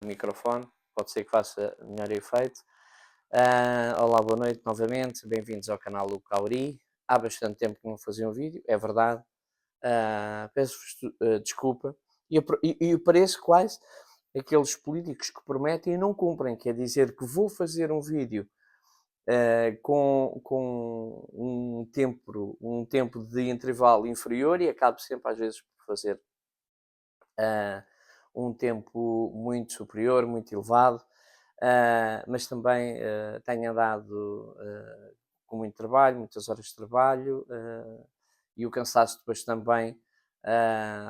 microfone, pode ser que faça melhor efeito. Olá, boa noite novamente, bem-vindos ao canal do Cauri. Há bastante tempo que não fazia um vídeo, é verdade. Peço-vos desculpa. E eu pareço quase aqueles políticos que prometem e não cumprem, quer dizer que vou fazer um vídeo com um tempo de intervalo inferior e acabo sempre às vezes por fazer uh, um tempo muito superior, muito elevado, mas também tenho andado com muito trabalho, muitas horas de trabalho, e o cansaço depois também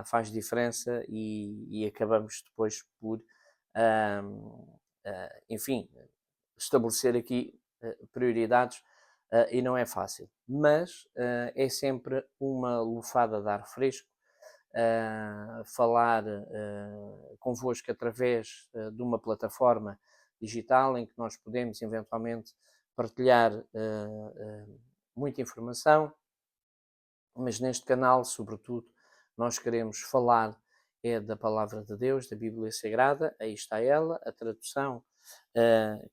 faz diferença e acabamos depois por, enfim, estabelecer aqui prioridades e não é fácil, mas é sempre uma lufada de ar fresco falar convosco através de uma plataforma digital em que nós podemos eventualmente partilhar muita informação, mas neste canal, sobretudo, nós queremos falar da Palavra de Deus, da Bíblia Sagrada, aí está ela, a tradução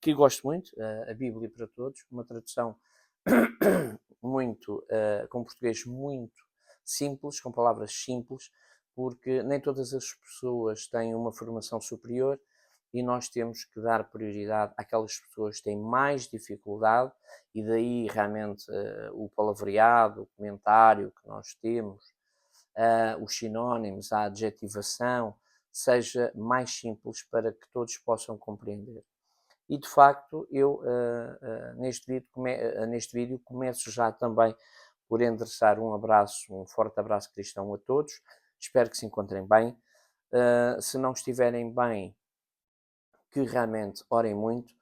que gosto muito, a Bíblia para Todos, uma tradução muito, com português muito simples, com palavras simples, porque nem todas as pessoas têm uma formação superior e nós temos que dar prioridade àquelas pessoas que têm mais dificuldade e daí realmente o palavreado, o comentário que nós temos, os sinónimos, a adjetivação, seja mais simples para que todos possam compreender. E de facto, eu neste vídeo começo já também por endereçar um forte abraço cristão a todos. Espero que se encontrem bem. Se não estiverem bem, que realmente orem muito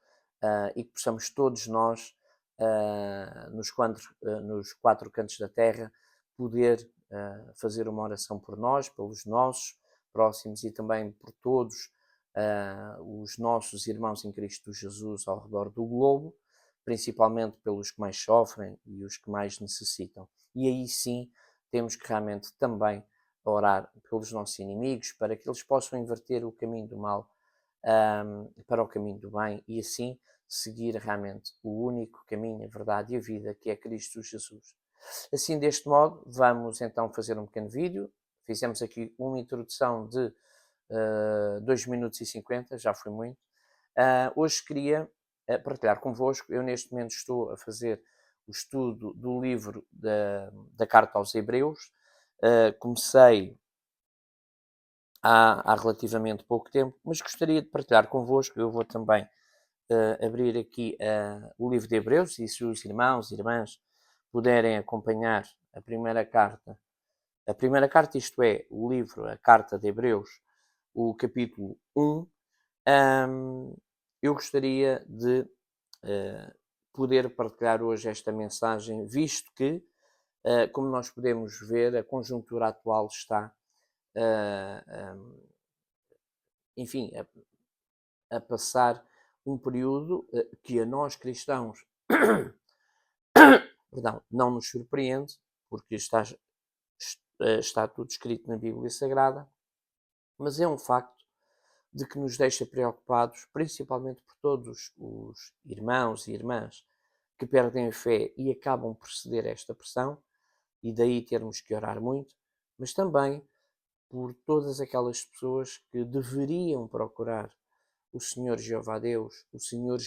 e que possamos todos nós, nos quatro cantos da terra, poder fazer uma oração por nós, pelos nossos próximos e também por todos os nossos irmãos em Cristo Jesus ao redor do globo, principalmente pelos que mais sofrem e os que mais necessitam. E aí sim temos que realmente também orar pelos nossos inimigos para que eles possam inverter o caminho do mal para o caminho do bem e assim seguir realmente o único caminho, a verdade e a vida, que é Cristo Jesus. Assim, deste modo, vamos então fazer um pequeno vídeo. Fizemos aqui uma introdução de 2 minutos e 50, já foi muito. Hoje queria partilhar convosco, eu neste momento estou a fazer o estudo do livro da Carta aos Hebreus. Comecei há relativamente pouco tempo, mas gostaria de partilhar convosco. Eu vou também abrir aqui o livro de Hebreus e se os irmãos e irmãs puderem acompanhar a primeira carta, isto é, o livro, a Carta de Hebreus, o capítulo 1, eu gostaria de poder partilhar hoje esta mensagem, visto que, como nós podemos ver, a conjuntura atual está enfim, a passar um período que a nós cristãos perdão, não nos surpreende, porque está tudo escrito na Bíblia Sagrada, mas é um facto de que nos deixa preocupados, principalmente por todos os irmãos e irmãs que perdem a fé e acabam por ceder a esta pressão, e daí termos que orar muito, mas também por todas aquelas pessoas que deveriam procurar o Senhor Jeová Deus, o Senhor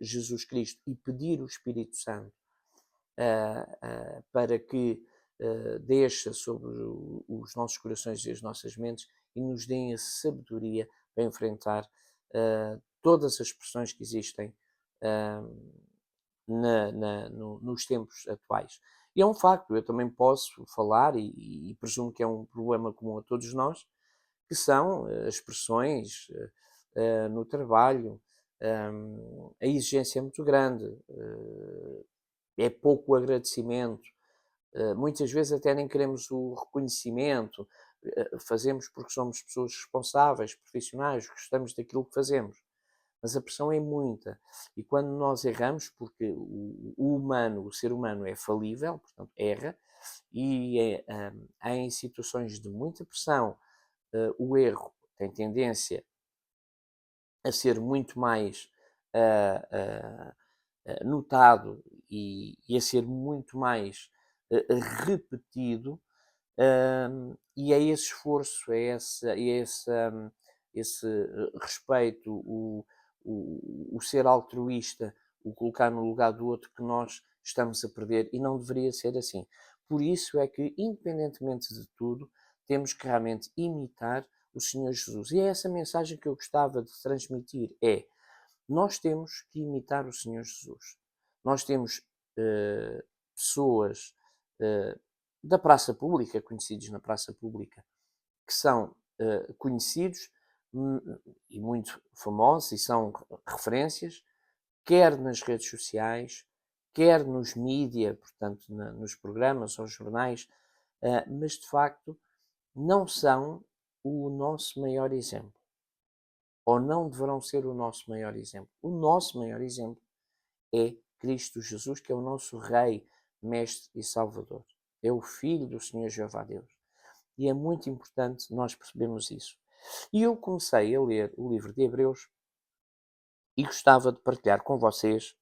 Jesus Cristo e pedir o Espírito Santo para que deixe sobre os nossos corações e as nossas mentes e nos deem a sabedoria para enfrentar todas as pressões que existem nos tempos atuais. E é um facto, eu também posso falar, e presumo que é um problema comum a todos nós, que são as pressões no trabalho, a exigência é muito grande, é pouco agradecimento, muitas vezes até nem queremos o reconhecimento, fazemos porque somos pessoas responsáveis, profissionais, gostamos daquilo que fazemos. Mas a pressão é muita. E quando nós erramos, porque o ser humano é falível, portanto erra, e em situações de muita pressão, o erro tem tendência a ser muito mais notado e a ser muito mais repetido, e é esse esforço, esse respeito, o ser altruísta, o colocar no lugar do outro que nós estamos a perder e não deveria ser assim. Por isso é que, independentemente de tudo, temos que realmente imitar o Senhor Jesus. E é essa mensagem que eu gostava de transmitir, nós temos que imitar o Senhor Jesus. Nós temos pessoas da praça pública, conhecidos na praça pública, que são conhecidos e muito famosos e são referências, quer nas redes sociais, quer nos mídia, portanto, nos programas ou jornais, mas de facto não são o nosso maior exemplo. Ou não deverão ser o nosso maior exemplo. O nosso maior exemplo é Cristo Jesus, que é o nosso Rei, Mestre e Salvador. É o Filho do Senhor Jeová Deus. E é muito importante nós percebermos isso. E eu comecei a ler o livro de Hebreus e gostava de partilhar com vocês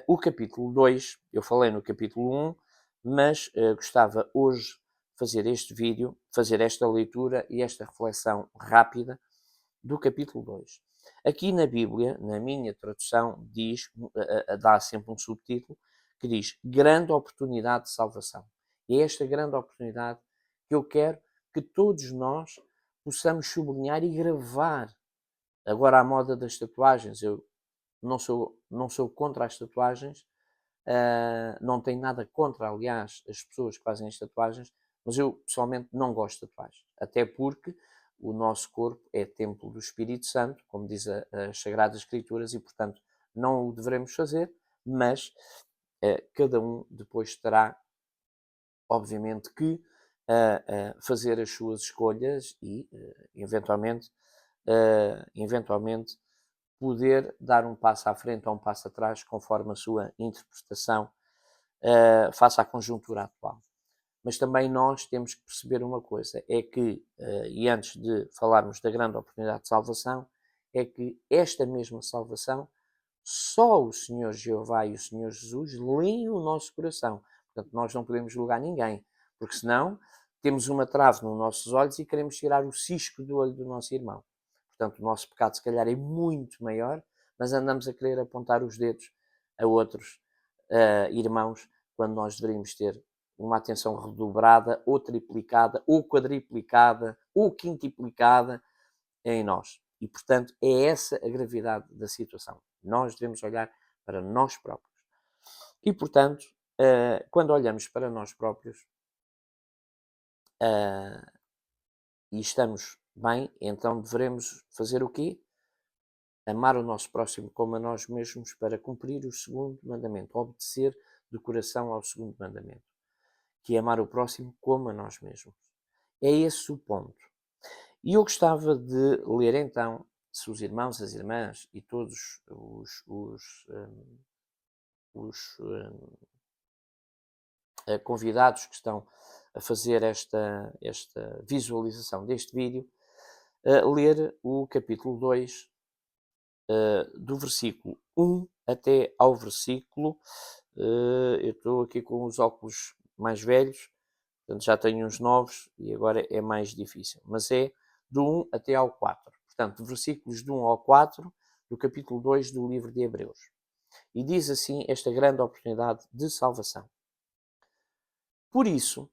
o capítulo 2. Eu falei no capítulo 1, mas gostava hoje de fazer este vídeo, fazer esta leitura e esta reflexão rápida do capítulo 2. Aqui na Bíblia, na minha tradução, diz, dá sempre um subtítulo, que diz grande oportunidade de salvação. E é esta grande oportunidade que eu quero que todos nós possamos sublinhar e gravar. Agora, à moda das tatuagens, eu não sou contra as tatuagens, não tenho nada contra, aliás, as pessoas que fazem as tatuagens, mas eu pessoalmente não gosto de tatuagens. Até porque o nosso corpo é templo do Espírito Santo, como diz as Sagradas Escrituras, e portanto não o devemos fazer, mas cada um depois terá, obviamente, que fazer as suas escolhas e, eventualmente, poder dar um passo à frente ou um passo atrás, conforme a sua interpretação face à conjuntura atual. Mas também nós temos que perceber uma coisa, é que, e antes de falarmos da grande oportunidade de salvação, é que esta mesma salvação, só o Senhor Jeová e o Senhor Jesus leem o nosso coração. Portanto, nós não podemos julgar ninguém, porque senão temos uma trave nos nossos olhos e queremos tirar o cisco do olho do nosso irmão. Portanto, o nosso pecado se calhar é muito maior, mas andamos a querer apontar os dedos a outros irmãos, quando nós deveríamos ter uma atenção redobrada, ou triplicada, ou quadriplicada, ou quintuplicada em nós. E, portanto, é essa a gravidade da situação. Nós devemos olhar para nós próprios. E, portanto, quando olhamos para nós próprios e estamos bem, então devemos fazer o quê? Amar o nosso próximo como a nós mesmos para cumprir o segundo mandamento, obedecer de coração ao segundo mandamento, que é amar o próximo como a nós mesmos. É esse o ponto. E eu gostava de ler então, se os irmãos, as irmãs e todos os convidados que estão a fazer esta visualização deste vídeo, ler o capítulo 2, do versículo 1 até ao versículo, eu estou aqui com os óculos mais velhos, portanto já tenho uns novos e agora é mais difícil, mas é do 1 até ao 4. Portanto, versículos do 1 ao 4 do capítulo 2 do livro de Hebreus. E diz assim esta grande oportunidade de salvação. Por isso,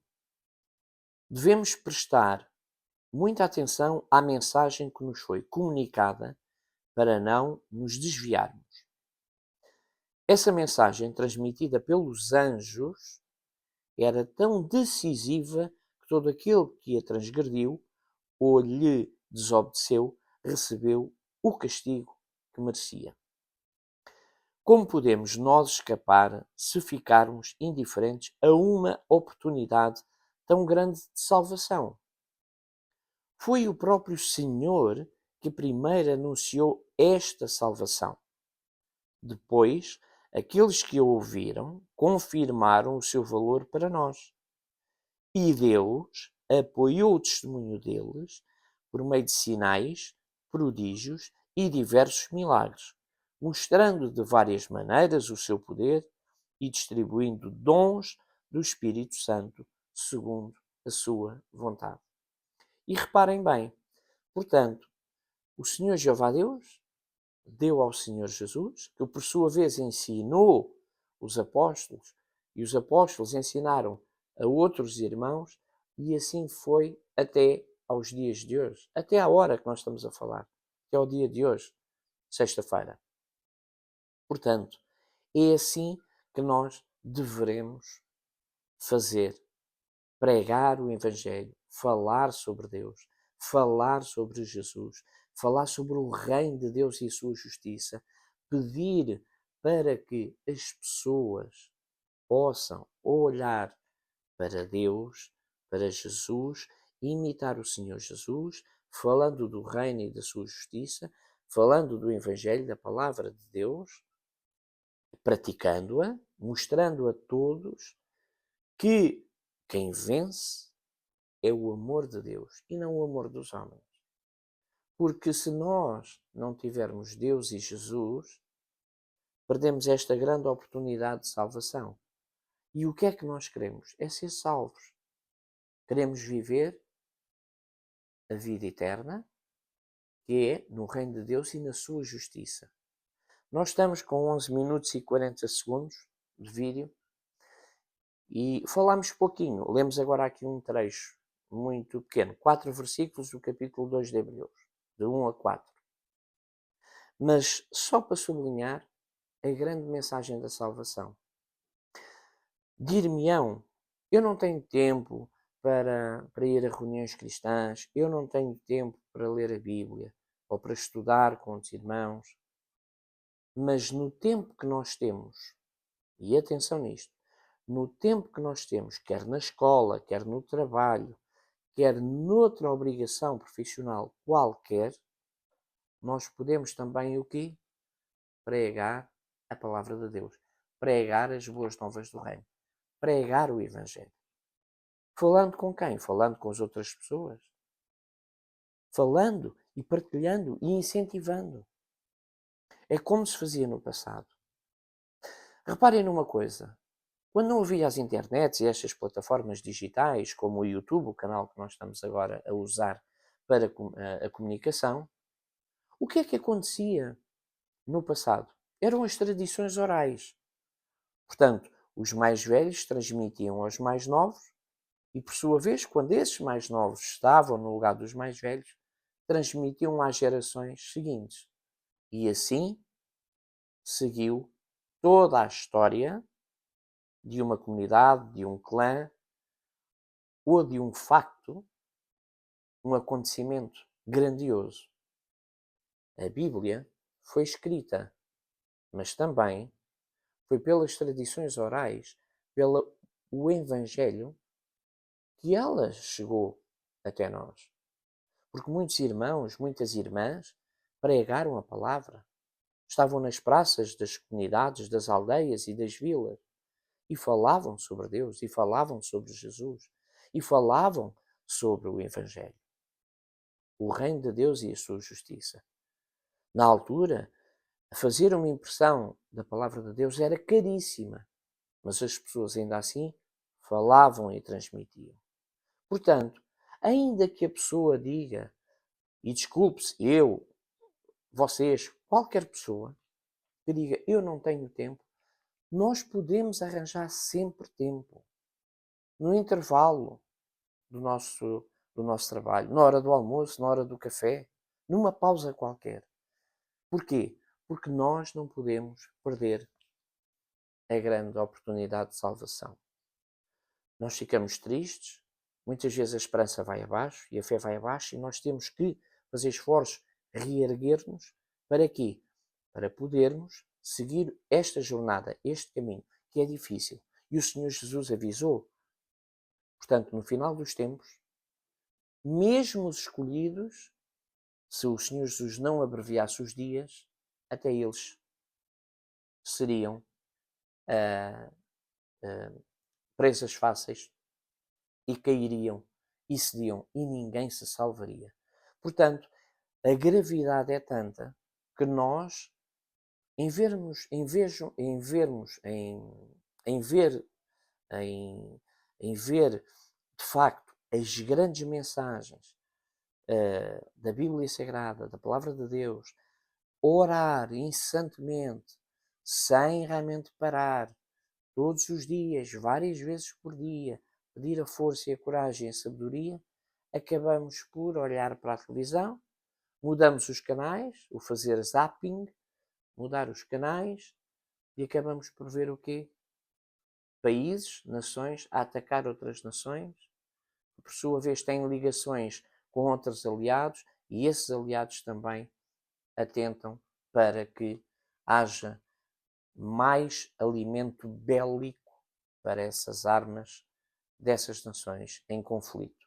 devemos prestar muita atenção à mensagem que nos foi comunicada para não nos desviarmos. Essa mensagem, transmitida pelos anjos, era tão decisiva que todo aquele que a transgrediu ou lhe desobedeceu recebeu o castigo que merecia. Como podemos nós escapar se ficarmos indiferentes a uma oportunidade tão grande de salvação? Foi o próprio Senhor que primeiro anunciou esta salvação. Depois, aqueles que a ouviram confirmaram o seu valor para nós. E Deus apoiou o testemunho deles por meio de sinais, prodígios e diversos milagres, mostrando de várias maneiras o seu poder e distribuindo dons do Espírito Santo segundo a sua vontade. E reparem bem, portanto, o Senhor Jeová Deus deu ao Senhor Jesus, que por sua vez ensinou os apóstolos, e os apóstolos ensinaram a outros irmãos, e assim foi até aos dias de hoje, até à hora que nós estamos a falar, até ao dia de hoje, sexta-feira. Portanto, é assim que nós devemos fazer, pregar o Evangelho, falar sobre Deus, falar sobre Jesus, falar sobre o reino de Deus e a sua justiça, pedir para que as pessoas possam olhar para Deus, para Jesus, imitar o Senhor Jesus, falando do reino e da sua justiça, falando do Evangelho, da palavra de Deus, praticando-a, mostrando a todos que quem vence é o amor de Deus e não o amor dos homens. Porque se nós não tivermos Deus e Jesus, perdemos esta grande oportunidade de salvação. E o que é que nós queremos? É ser salvos. Queremos viver a vida eterna, que é no reino de Deus e na sua justiça. Nós estamos com 11 minutos e 40 segundos de vídeo e falámos pouquinho. Lemos agora aqui um trecho muito pequeno, 4 versículos do capítulo 2 de Hebreus, de 1 a 4. Mas só para sublinhar a grande mensagem da salvação. Dir-me-ão, eu não tenho tempo para ir a reuniões cristãs, eu não tenho tempo para ler a Bíblia ou para estudar com os irmãos. Mas no tempo que nós temos, e atenção nisto, no tempo que nós temos, quer na escola, quer no trabalho, quer noutra obrigação profissional qualquer, nós podemos também o quê? Pregar a palavra de Deus. Pregar as boas novas do reino. Pregar o Evangelho. Falando com quem? Falando com as outras pessoas. Falando e partilhando e incentivando. É como se fazia no passado. Reparem numa coisa. Quando não havia as internets e estas plataformas digitais, como o YouTube, o canal que nós estamos agora a usar para a comunicação, o que é que acontecia no passado? Eram as tradições orais. Portanto, os mais velhos transmitiam aos mais novos e, por sua vez, quando esses mais novos estavam no lugar dos mais velhos, transmitiam às gerações seguintes. E assim seguiu toda a história de uma comunidade, de um clã ou de um facto, um acontecimento grandioso. A Bíblia foi escrita, mas também foi pelas tradições orais, pelo Evangelho, que ela chegou até nós. Porque muitos irmãos, muitas irmãs pregaram a palavra. Estavam nas praças das comunidades, das aldeias e das vilas e falavam sobre Deus, e falavam sobre Jesus, e falavam sobre o Evangelho, o reino de Deus e a sua justiça. Na altura, fazer uma impressão da palavra de Deus era caríssima, mas as pessoas ainda assim falavam e transmitiam. Portanto, ainda que a pessoa diga, e desculpe-se, eu, vocês, qualquer pessoa, que diga eu não tenho tempo, nós podemos arranjar sempre tempo. No intervalo do nosso trabalho, na hora do almoço, na hora do café, numa pausa qualquer. Porquê? Porque nós não podemos perder a grande oportunidade de salvação. Nós ficamos tristes, muitas vezes a esperança vai abaixo e a fé vai abaixo e nós temos que fazer esforços, reerguer-nos, para quê? Para podermos seguir esta jornada, este caminho, que é difícil. E o Senhor Jesus avisou. Portanto, no final dos tempos, mesmo os escolhidos, se o Senhor Jesus não abreviasse os dias, até eles seriam presas fáceis e cairiam e cediam e ninguém se salvaria. Portanto, a gravidade é tanta que nós, em vermos, em ver de facto as grandes mensagens da Bíblia Sagrada, da Palavra de Deus, orar incessantemente, sem realmente parar, todos os dias, várias vezes por dia, pedir a força e a coragem e a sabedoria, acabamos por olhar para a televisão, mudamos os canais, o fazer zapping, mudar os canais, e acabamos por ver o quê? Países, nações, a atacar outras nações, que por sua vez têm ligações com outros aliados, e esses aliados também atentam para que haja mais alimento bélico para essas armas dessas nações em conflito.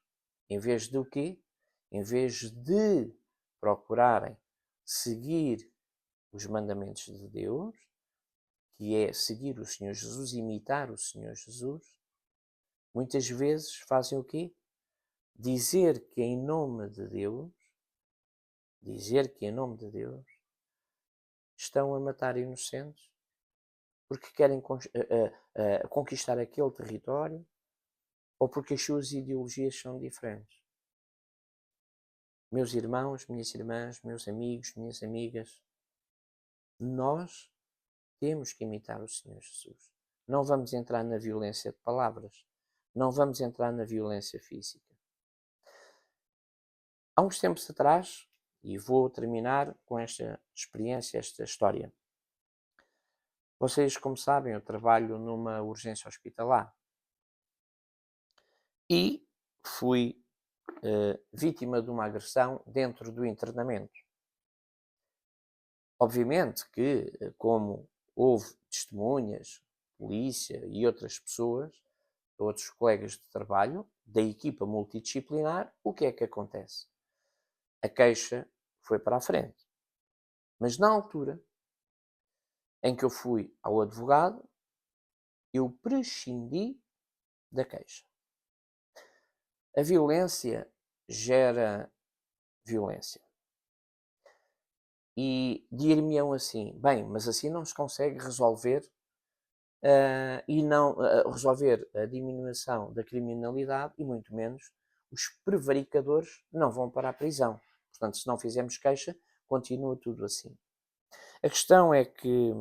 Em vez de o quê? Em vez de procurarem seguir os mandamentos de Deus, que é seguir o Senhor Jesus, imitar o Senhor Jesus, muitas vezes fazem o quê? Dizer que em nome de Deus, estão a matar inocentes, porque querem conquistar aquele território, ou porque as suas ideologias são diferentes. Meus irmãos, minhas irmãs, meus amigos, minhas amigas, nós temos que imitar o Senhor Jesus. Não vamos entrar na violência de palavras. Não vamos entrar na violência física. Há uns tempos atrás, e vou terminar com esta experiência, esta história. Vocês, como sabem, eu trabalho numa urgência hospitalar. E fui vítima de uma agressão dentro do internamento. Obviamente que, como houve testemunhas, polícia e outras pessoas, outros colegas de trabalho, da equipa multidisciplinar, o que é que acontece? A queixa foi para a frente. Mas na altura em que eu fui ao advogado, eu prescindi da queixa. A violência gera violência. E dir-me-ão assim, bem, mas assim não se consegue resolver resolver a diminuição da criminalidade e muito menos os prevaricadores não vão para a prisão. Portanto, se não fizermos queixa, continua tudo assim. A questão é que,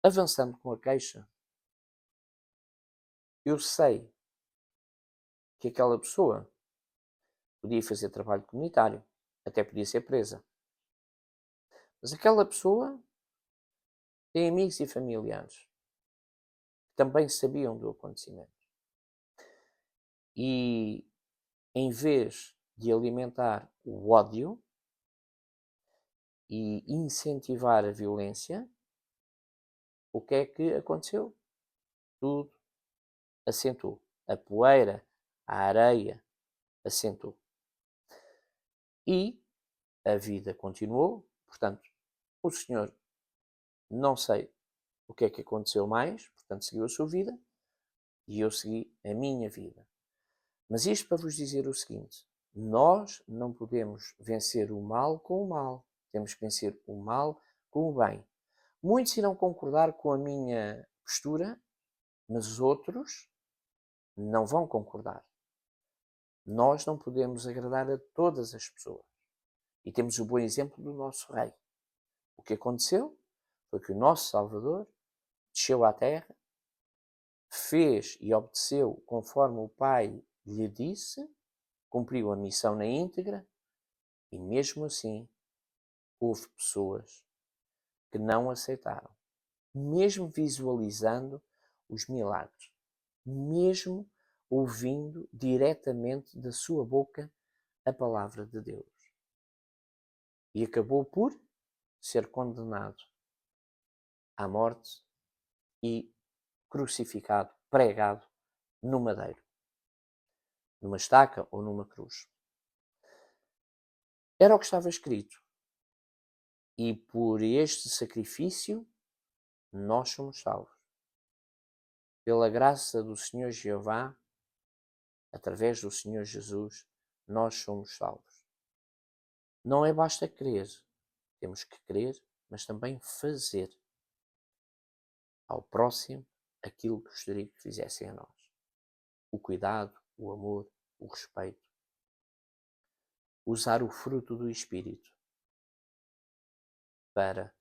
avançando com a queixa, eu sei que aquela pessoa podia fazer trabalho comunitário, até podia ser presa. Mas aquela pessoa tem amigos e familiares que também sabiam do acontecimento. E, em vez de alimentar o ódio e incentivar a violência, o que é que aconteceu? Tudo assentou. A poeira, a areia, assentou. E a vida continuou. Portanto, o senhor, não sei o que é que aconteceu mais, portanto, seguiu a sua vida e eu segui a minha vida. Mas isto para vos dizer o seguinte: nós não podemos vencer o mal com o mal. Temos que vencer o mal com o bem. Muitos irão concordar com a minha postura, mas outros não vão concordar. Nós não podemos agradar a todas as pessoas. E temos o bom exemplo do nosso Rei. O que aconteceu foi que o nosso Salvador desceu à terra, fez e obedeceu conforme o Pai lhe disse, cumpriu a missão na íntegra, e mesmo assim houve pessoas que não aceitaram, mesmo visualizando os milagres, mesmo ouvindo diretamente da sua boca a palavra de Deus. E acabou por ser condenado à morte e crucificado, pregado no madeiro, numa estaca ou numa cruz. Era o que estava escrito. E por este sacrifício nós somos salvos. Pela graça do Senhor Jeová, através do Senhor Jesus, nós somos salvos. Não é basta crer, Temos que crer, mas também fazer ao próximo aquilo que gostaria que fizessem a nós. O cuidado, o amor, o respeito. Usar o fruto do Espírito para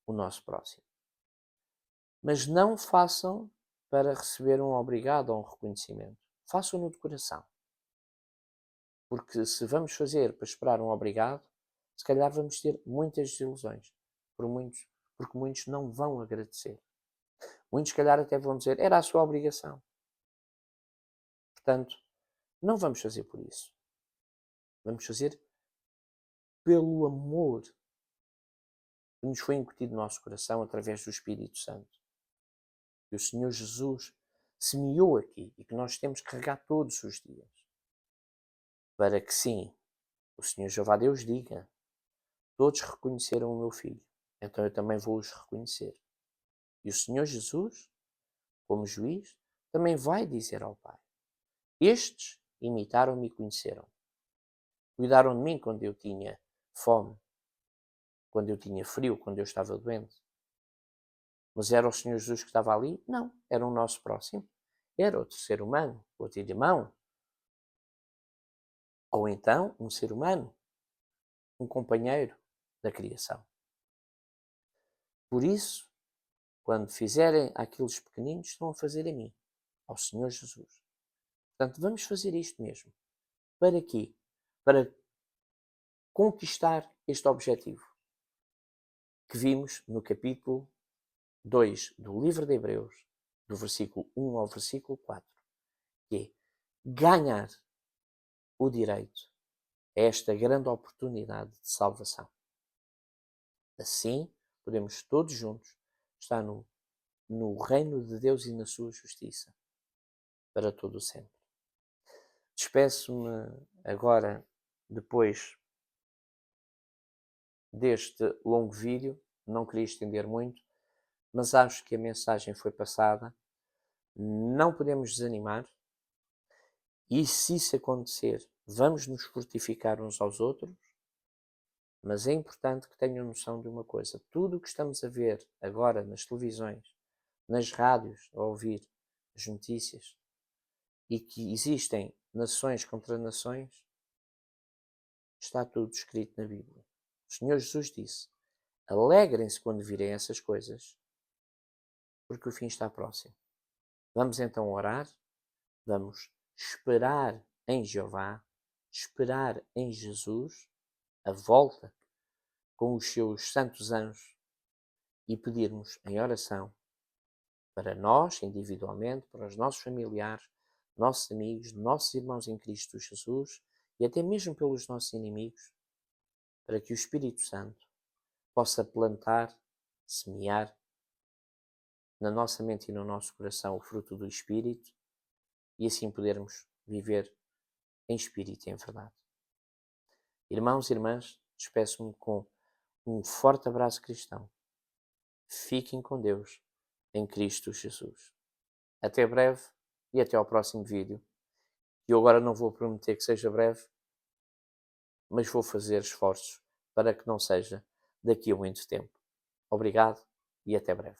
o nosso próximo. Mas não façam para receber um obrigado ou um reconhecimento. Façam-no de coração. Porque se vamos fazer para esperar um obrigado, se calhar vamos ter muitas desilusões. Porque muitos não vão agradecer. Muitos, se calhar, até vão dizer, era a sua obrigação. Portanto, não vamos fazer por isso. Vamos fazer pelo amor que nos foi incutido no nosso coração através do Espírito Santo. Que o Senhor Jesus semeou aqui e que nós temos que regar todos os dias. Para que sim, o Senhor Jeová Deus diga, todos reconheceram o meu filho, então eu também vou os reconhecer. E o Senhor Jesus, como juiz, também vai dizer ao Pai, estes imitaram-me e conheceram. Cuidaram de mim quando eu tinha fome, quando eu tinha frio, quando eu estava doente. Mas era o Senhor Jesus que estava ali? Não, era o nosso próximo. Era outro ser humano, outro irmão. Ou então um ser humano, um companheiro da criação. Por isso, quando fizerem àqueles pequeninos, estão a fazer a mim, ao Senhor Jesus. Portanto, vamos fazer isto mesmo. Para quê? Para conquistar este objetivo que vimos no capítulo 2 do livro de Hebreus, do versículo 1 ao versículo 4, que é ganhar o direito a esta grande oportunidade de salvação. Assim, podemos todos juntos estar no reino de Deus e na sua justiça para todo o sempre. Despeço-me agora, depois deste longo vídeo, não queria estender muito, mas acho que a mensagem foi passada. Não podemos desanimar e, se isso acontecer, vamos nos fortificar uns aos outros, mas é importante que tenham noção de uma coisa. Tudo o que estamos a ver agora nas televisões, nas rádios, a ouvir as notícias, e que existem nações contra nações, está tudo escrito na Bíblia. O Senhor Jesus disse, alegrem-se quando virem essas coisas, porque o fim está próximo. Vamos então orar, vamos esperar em Jeová, esperar em Jesus, a volta com os seus santos anjos e pedirmos em oração para nós, individualmente, para os nossos familiares, nossos amigos, nossos irmãos em Cristo Jesus e até mesmo pelos nossos inimigos, para que o Espírito Santo possa plantar, semear na nossa mente e no nosso coração o fruto do Espírito e assim podermos viver em Espírito e em verdade. Irmãos e irmãs, despeço-me com um forte abraço cristão. Fiquem com Deus em Cristo Jesus. Até breve e até ao próximo vídeo. Eu agora não vou prometer que seja breve, mas vou fazer esforços para que não seja daqui a muito tempo. Obrigado e até breve.